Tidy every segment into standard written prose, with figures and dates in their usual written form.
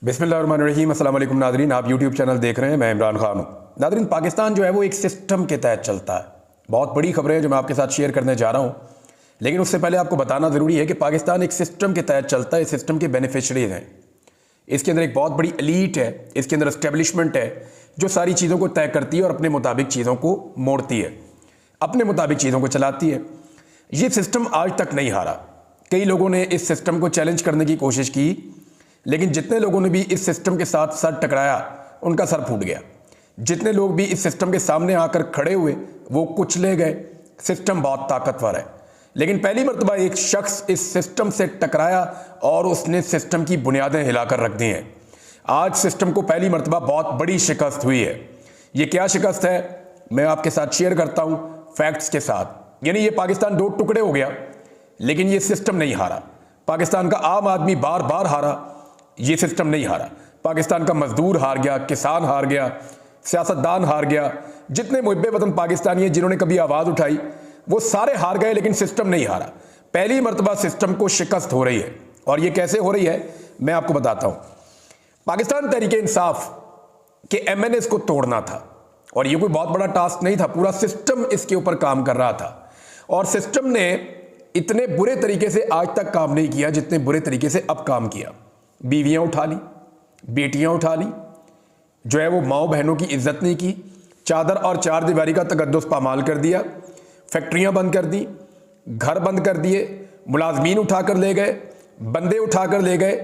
बिस्मिल्लाहिर्रहमानिर्रहीम। अस्सलाम वालेकुम नादरीन, आप यूट्यूब चैनल देख रहे हैं, मैं इमरान खान हूँ। नादरीन, पाकिस्तान जो है वो एक सिस्टम के तहत चलता है। बहुत बड़ी खबरें हैं जो मैं आपके साथ शेयर करने जा रहा हूँ, लेकिन उससे पहले आपको बताना ज़रूरी है कि पाकिस्तान एक सिस्टम के तहत चलता है। इस सिस्टम के बेनिफिशरीज हैं। इसके अंदर एक बहुत बड़ी एलीट है, इसके अंदर एस्टेब्लिशमेंट है जो सारी चीज़ों को तय करती है और अपने मुताबिक चीज़ों को मोड़ती है, अपने मुताबिक चीज़ों को चलाती है। ये सिस्टम आज तक नहीं हारा। कई लोगों ने इस सिस्टम को चैलेंज करने की कोशिश की, लेकिन जितने लोगों ने भी इस सिस्टम के साथ सर टकराया उनका सर फूट गया। जितने लोग भी इस सिस्टम के सामने आकर खड़े हुए वो कुचले गए। सिस्टम बहुत ताकतवर है, लेकिन पहली मर्तबा एक शख्स इस सिस्टम से टकराया और उसने सिस्टम की बुनियादें हिलाकर रख दी हैं। आज सिस्टम को पहली मर्तबा बहुत बड़ी शिकस्त हुई है। ये क्या शिकस्त है मैं आपके साथ शेयर करता हूं फैक्ट्स के साथ। यानी ये पाकिस्तान दो टुकड़े हो गया, लेकिन ये सिस्टम नहीं हारा। पाकिस्तान का आम आदमी बार बार हारा, ये सिस्टम नहीं हारा। पाकिस्तान का मजदूर हार गया, किसान हार गया, सियासतदान हार गया। जितने मुहिब्बे वतन पाकिस्तानी हैं जिन्होंने कभी आवाज़ उठाई वो सारे हार गए, लेकिन सिस्टम नहीं हारा। पहली मर्तबा सिस्टम को शिकस्त हो रही है, और ये कैसे हो रही है मैं आपको बताता हूं। पाकिस्तान तहरीक इंसाफ के MNAs को तोड़ना था, और ये कोई बहुत बड़ा टास्क नहीं था। पूरा सिस्टम इसके ऊपर काम कर रहा था, और सिस्टम ने इतने बुरे तरीके से आज तक काम नहीं किया जितने बुरे तरीके से अब काम किया। बीवियां उठा ली, बेटियां उठा ली, जो है वो माओ बहनों की इज्जत नहीं की, चादर और चार दीवारी का तकद्दुस पामाल कर दिया, फैक्ट्रियां बंद कर दी, घर बंद कर दिए, मुलाजमीन उठाकर ले गए, बंदे उठाकर ले गए,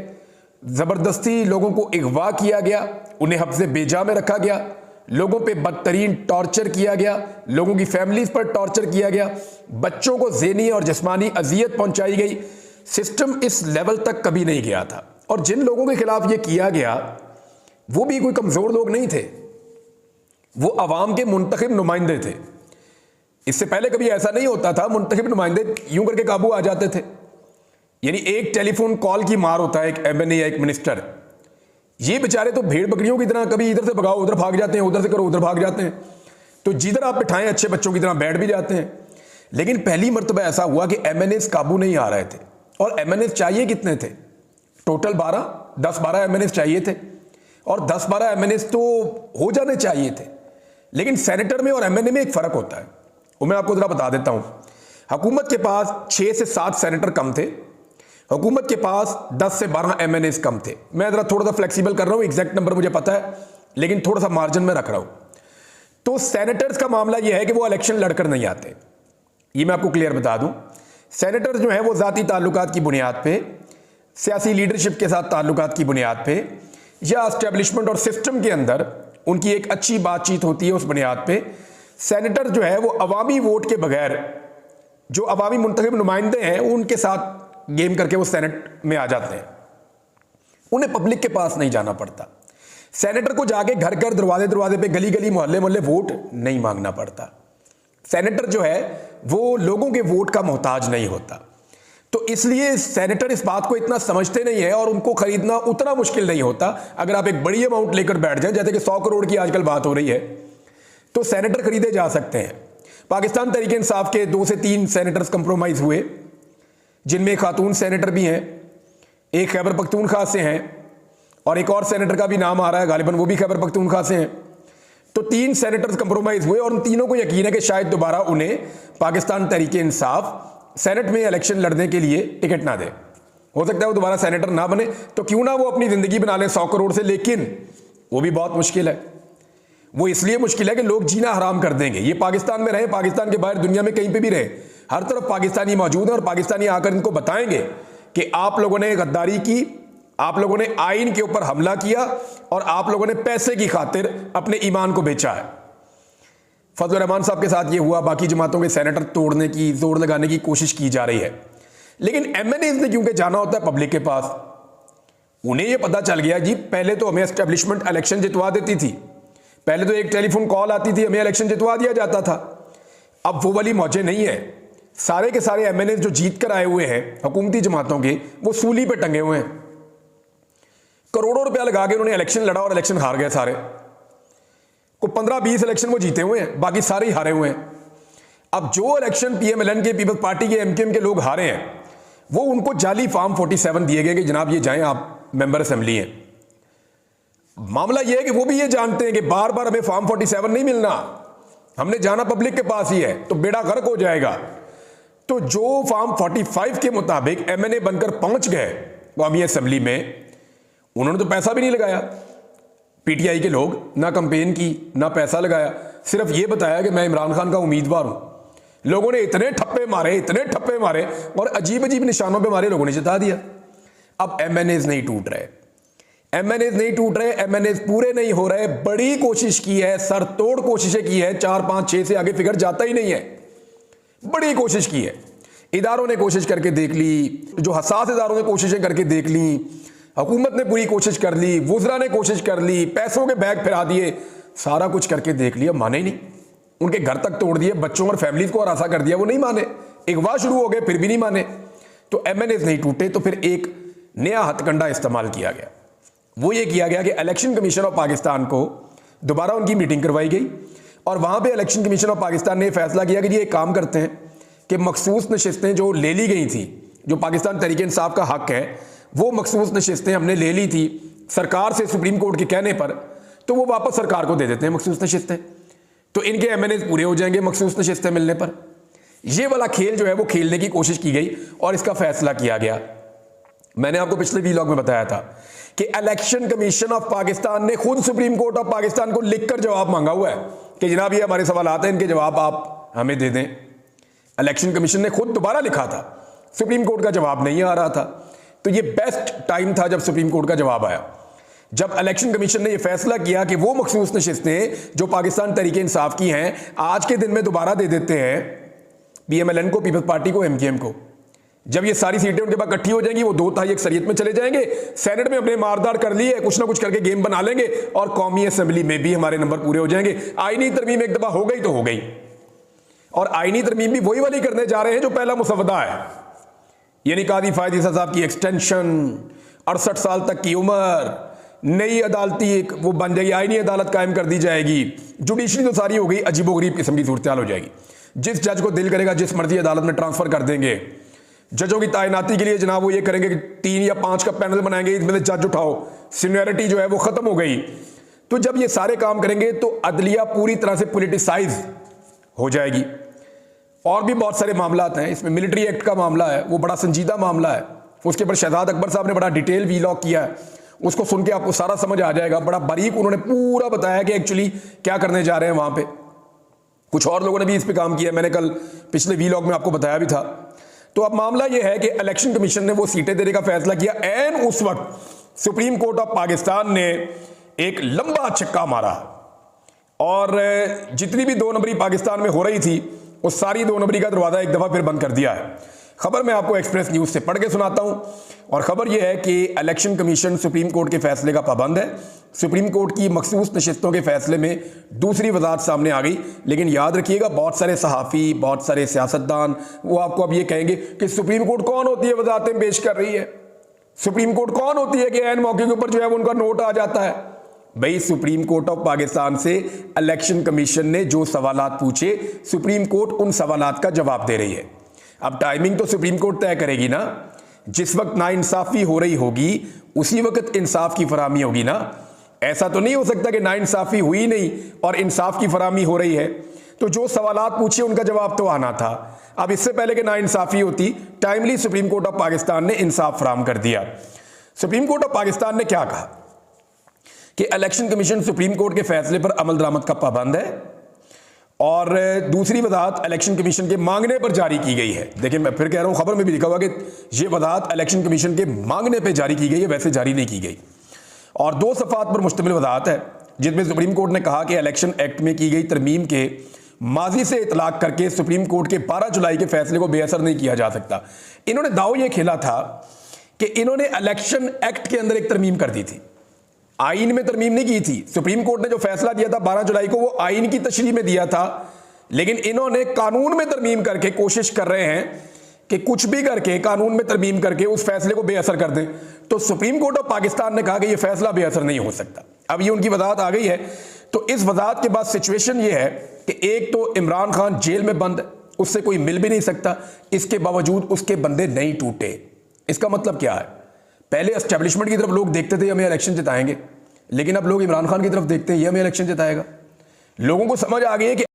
ज़बरदस्ती लोगों को अगवा किया गया, उन्हें हफ्ज़े बेजा में रखा गया, लोगों पे बदतरीन टॉर्चर किया गया, लोगों की फैमिलीज पर टॉर्चर किया गया, बच्चों को ज़हनी और जिस्मानी अजियत पहुंचाई गई। सिस्टम इस लेवल तक कभी नहीं गया था, और जिन लोगों के खिलाफ ये किया गया वो भी कोई कमज़ोर लोग नहीं थे, वो अवाम के मुंतखब नुमाइंदे थे। इससे पहले कभी ऐसा नहीं होता था, मुंतखब नुमाइंदे यूं करके काबू आ जाते थे। यानी एक टेलीफोन कॉल की मार होता है एक MNA या एक मिनिस्टर। ये बेचारे तो भेड़ बकरियों की तरह कभी इधर से भगाओ उधर भाग जाते हैं, उधर से करो उधर भाग जाते हैं, तो जिधर आप बिठाएं अच्छे बच्चों की तरह बैठ भी जाते हैं। लेकिन पहली मर्तबा ऐसा हुआ कि MNAs काबू नहीं आ रहे थे। और MNAs चाहिए कितने थे? टोटल 10-12 MNAs चाहिए थे, और 10-12 MNAs तो हो जाने चाहिए थे। लेकिन सेनेटर में और MNA में एक फ़र्क होता है, वो मैं आपको ज़रा बता देता हूँ। हुकूमत के पास 6 से 7 सेनेटर कम थे, हुकूमत के पास 10 से 12 MNAs कम थे। मैं ज़रा थोड़ा सा फ्लेक्सिबल कर रहा हूँ, एग्जैक्ट नंबर मुझे पता है, लेकिन थोड़ा सा मार्जिन में रख रहा हूँ। तो सेनेटर्स का मामला यह है कि वो इलेक्शन लड़कर नहीं आते, ये मैं आपको क्लियर बता दूँ। सेनेटर जो है वो ज़ाती ताल्लुकात की बुनियाद पर, सियासी लीडरशिप के साथ ताल्लुकात की बुनियाद पे, या एस्टेब्लिशमेंट और सिस्टम के अंदर उनकी एक अच्छी बातचीत होती है, उस बुनियाद पे सेनेटर जो है वो अवामी वोट के बगैर जो अवामी मुंतखब नुमाइंदे हैं उनके साथ गेम करके वो सेनेट में आ जाते हैं। उन्हें पब्लिक के पास नहीं जाना पड़ता। सेनेटर को जाके घर घर दरवाजे दरवाजे पे गली गली मोहल्ले मोहल्ले वोट नहीं मांगना पड़ता। सेनेटर जो है वो लोगों के वोट का मोहताज नहीं होता। तो इसलिए सेनेटर इस बात को इतना समझते नहीं है, और उनको खरीदना उतना मुश्किल नहीं होता। अगर आप एक बड़ी अमाउंट लेकर बैठ जाएं, जैसे कि 100 करोड़ की आजकल बात हो रही है, तो सेनेटर खरीदे जा सकते हैं। पाकिस्तान तहरीक इंसाफ के 2 से 3 सेनेटर्स कंप्रोमाइज हुए, जिनमें खातून सेनेटर भी हैं, एक खैबर पख्तूनख्वा से हैं, और एक और सेनेटर का भी नाम आ रहा है, गालिबन वो भी खैबर पख्तूनख्वा से हैं। तो 3 सेनेटर्स कंप्रोमाइज हुए, और उन तीनों को यकीन है कि शायद दोबारा उन्हें पाकिस्तान तहरीक इंसाफ सेनेट में इलेक्शन लड़ने के लिए टिकट ना दे। हो सकता है वो दोबारा सेनेटर ना बने, तो क्यों ना वो अपनी जिंदगी बना लें 100 करोड़ से, लेकिन वो भी बहुत मुश्किल है। वो इसलिए मुश्किल है कि लोग जीना हराम कर देंगे। ये पाकिस्तान में रहे, पाकिस्तान के बाहर दुनिया में कहीं पे भी रहे, हर तरफ पाकिस्तानी मौजूद है, और पाकिस्तानी आकर इनको बताएंगे कि आप लोगों ने गद्दारी की, आप लोगों ने आइन के ऊपर हमला किया, और आप लोगों ने पैसे की खातिर अपने ईमान को बेचा है। फजल रहमान साहब के साथ ये हुआ, बाकी जमातों के सेनेटर तोड़ने की, जोर लगाने की कोशिश की जा रही है। लेकिन MNAs ने क्योंकि जाना होता है पब्लिक के पास, उन्हें ये पता चल गया जी पहले तो हमें एस्टेब्लिशमेंट इलेक्शन जितवा देती थी, पहले तो एक टेलीफोन कॉल आती थी, हमें इलेक्शन जितवा दिया जाता था। अब वो वाली मौजें नहीं है। सारे के सारे MNAs जो जीत कर आए हुए हैं हुकूमती जमातों के, वो सूली पे टंगे हुए हैं। करोड़ों रुपया लगा के उन्होंने इलेक्शन लड़ा और इलेक्शन हार गए सारे। को 15-20 इलेक्शन वो जीते हुए हैं, बाकी सारे ही हारे हुए हैं। अब जो इलेक्शन PMLN के, पीपल्स पार्टी के, MKM के लोग हारे हैं, वो उनको जाली फॉर्म 47 दिए गए कि जनाब ये जाएं, आप मेंबर असेंबली हैं। मामला यह है कि वो भी ये जानते हैं कि बार बार हमें फॉर्म 47 नहीं मिलना, हमने जाना पब्लिक के पास ही है, तो बेड़ा गर्क हो जाएगा। तो जो फॉर्म 45 के मुताबिक एमएनए बनकर पहुंच गए कौमी असेंबली में, उन्होंने तो पैसा भी नहीं लगाया। पीटीआई के लोग ना कंपेन की ना पैसा लगाया, सिर्फ ये बताया कि मैं इमरान खान का उम्मीदवार हूं। लोगों ने इतने ठप्पे मारे और अजीब अजीब निशानों पे मारे, लोगों ने जिता दिया। अब एमएनएज नहीं टूट रहे, एमएनएज पूरे नहीं हो रहे। बड़ी कोशिश की है, सरतोड़ कोशिशें की है, 4, 5, 6 से आगे फिगर जाता ही नहीं है। बड़ी कोशिश की है, इदारों ने कोशिश करके देख ली, जो हसास इदारों ने कोशिशें करके देख ली, हुकूमत ने पूरी कोशिश कर ली, वुज़रा ने कोशिश कर ली, पैसों के बैग फिरा दिए, सारा कुछ करके देख लिया, माने ही नहीं। उनके घर तक तोड़ दिए, बच्चों और फैमिलीज को हरासा कर दिया, वो नहीं माने। अगवा शुरू हो गए, फिर भी नहीं माने। तो एमएनएज नहीं टूटे, तो फिर एक नया हथकंडा इस्तेमाल किया गया। वो ये किया गया कि इलेक्शन कमीशन ऑफ पाकिस्तान को दोबारा उनकी मीटिंग करवाई गई और वहां पे इलेक्शन कमीशन ऑफ पाकिस्तान ने फैसला किया कि ये एक काम करते हैं कि मखसूस नशिस्तें जो ले ली गई थी, जो पाकिस्तान तहरीक इंसाफ का हक है, वो मखसूस नशिस्तें हमने ले ली थी सरकार से सुप्रीम कोर्ट के कहने पर, तो वो वापस सरकार को दे देते हैं मखसूस नशिस्तें, तो इनके एमएनएज पूरे हो जाएंगे मखसूस नशिस्तें मिलने पर। ये वाला खेल जो है वो खेलने की कोशिश की गई और इसका फैसला किया गया। मैंने आपको पिछले वीलॉग में बताया था कि इलेक्शन कमीशन ऑफ पाकिस्तान ने खुद सुप्रीम कोर्ट ऑफ पाकिस्तान को लिखकर जवाब मांगा हुआ है कि जनाब ये हमारे सवाल आते हैं, इनके जवाब आप हमें दे दें। इलेक्शन कमीशन ने खुद दोबारा लिखा था, सुप्रीम कोर्ट का जवाब नहीं आ रहा था। तो ये बेस्ट टाइम था जब सुप्रीम कोर्ट का जवाब आया, जब इलेक्शन कमीशन ने यह फैसला किया कि वो मखसूस नशिस्तें जो पाकिस्तान तहरीक इंसाफ की हैं आज के दिन में दोबारा दे देते हैं पीएमएलएन को, पीपल्स पार्टी को, एमकेएम को। जब ये सारी सीटें उनके पास इकट्ठी हो जाएंगी, वो 2/3 अक्सरियत में चले जाएंगे, सेनेट में अपने मारदार कर लिए, कुछ ना कुछ करके गेम बना लेंगे और कौमी असेंबली में भी हमारे नंबर पूरे हो जाएंगे। आईनी तरमीम एक दफा हो गई तो हो गई, और आईनी तरमीम भी वही वाली करने जा रहे हैं जो पहला मुसवदा है, यानी कादी फायदी साहब की एक्सटेंशन, 68 साल तक की उम्र, नई अदालती एक वो बन जाएगी, आईनी अदालत कायम कर दी जाएगी, जुडिशरी तो सारी हो गई, अजीबोगरीब किस्म की सूरत हाल हो जाएगी। जिस जज को दिल करेगा जिस मर्जी अदालत में ट्रांसफर कर देंगे। जजों की तैनाती के लिए जनाब वो ये करेंगे कि 3 या 5 का पैनल बनाएंगे, इसमें जज उठाओ, सीनियरिटी जो है वो खत्म हो गई। तो जब ये सारे काम करेंगे तो अदलिया पूरी तरह से पॉलिटिसाइज हो जाएगी। और भी बहुत सारे मामला हैं, इसमें मिलिट्री एक्ट का मामला है, वो बड़ा संजीदा मामला है, उसके ऊपर शहजाद अकबर साहब ने बड़ा डिटेल वीलॉग किया है, उसको सुन के आपको सारा समझ आ जाएगा। बड़ा बारीक उन्होंने पूरा बताया कि एक्चुअली क्या करने जा रहे हैं वहां पे। कुछ और लोगों ने भी इस पे काम किया, मैंने कल पिछले वीलॉग में आपको बताया भी था। तो अब मामला यह है कि इलेक्शन कमीशन ने वो सीटें देने का फैसला किया। एन उस वक्त सुप्रीम कोर्ट ऑफ पाकिस्तान ने एक लंबा छक्का मारा और जितनी भी 2 नंबरी पाकिस्तान में हो रही थी वो सारी 2 नंबरी का दरवाजा एक दफा फिर बंद कर दिया है। खबर मैं आपको एक्सप्रेस न्यूज से पढ़ के सुनाता हूं, और खबर यह है कि इलेक्शन कमीशन सुप्रीम कोर्ट के फैसले का पाबंद है। सुप्रीम कोर्ट की मखसूस नशिस्तों के फैसले में दूसरी वजाहत सामने आ गई, लेकिन याद रखिएगा बहुत सारे सहाफ़ी, बहुत सारे सियासतदान वो आपको अब ये कहेंगे कि सुप्रीम कोर्ट कौन होती है वजाहतें पेश कर रही है, सुप्रीम कोर्ट कौन होती है कि ऐन मौके के ऊपर जो है उनका नोट आ जाता है। भाई सुप्रीम कोर्ट ऑफ पाकिस्तान से इलेक्शन कमीशन ने जो सवालात पूछे, सुप्रीम कोर्ट उन सवालात का जवाब दे रही है। अब टाइमिंग तो सुप्रीम कोर्ट तय करेगी ना, जिस वक्त नाइंसाफी हो रही होगी उसी वक्त इंसाफ की फराहमी होगी ना। ऐसा तो नहीं हो सकता कि नाइंसाफी हुई नहीं और इंसाफ की फराहमी हो रही है। तो जो सवालात पूछे उनका जवाब तो आना था। अब इससे पहले कि नाइंसाफी होती, timely supreme court of Pakistan ने इंसाफ फराहम कर दिया। सुप्रीम कोर्ट ऑफ पाकिस्तान ने क्या कहा कि इलेक्शन कमीशन सुप्रीम कोर्ट के फैसले पर अमल दरामद का पाबंद है, और दूसरी वजाहत इलेक्शन कमीशन के मांगने पर जारी की गई है। देखिए मैं फिर कह रहा हूं, खबर में भी लिखा हुआ कि यह वजाहत इलेक्शन कमीशन के मांगने पर जारी की गई है, वैसे जारी नहीं की गई। और 2 सफ़ात पर मुश्तमिल वजाहत है जिसमें सुप्रीम कोर्ट ने कहा कि इलेक्शन एक्ट में की गई तरमीम के माजी से इतलाक करके सुप्रीम कोर्ट के 12 जुलाई के फैसले को बेअसर नहीं किया जा सकता। इन्होंने दाव यह खेला था कि इन्होंने इलेक्शन एक्ट के अंदर एक तरमीम कर दी थी, आइन में तरमीम नहीं की थी। सुप्रीम कोर्ट ने जो फैसला दिया था 12 जुलाई को, वो आइन की तशरीह में दिया था, लेकिन इन्होंने कानून में तरमीम करके कोशिश कर रहे हैं कि कुछ भी करके कानून में तरमीम करके उस फैसले को बेअसर कर दें। तो सुप्रीम कोर्ट ऑफ पाकिस्तान ने कहा कि यह फैसला बेअसर नहीं हो सकता। अब ये उनकी वजाहत आ गई है। तो इस वजाहत के बाद सिचुएशन ये है कि एक तो इमरान खान जेल में बंद, उससे कोई मिल भी नहीं सकता, इसके बावजूद उसके बंदे नहीं टूटे। इसका मतलब क्या है? पहले एस्टेब्लिशमेंट की तरफ लोग देखते थे हमें इलेक्शन जिताएंगे, लेकिन अब लोग इमरान खान की तरफ देखते हैं, ये हमें इलेक्शन जिताएगा। लोगों को समझ आ गई है कि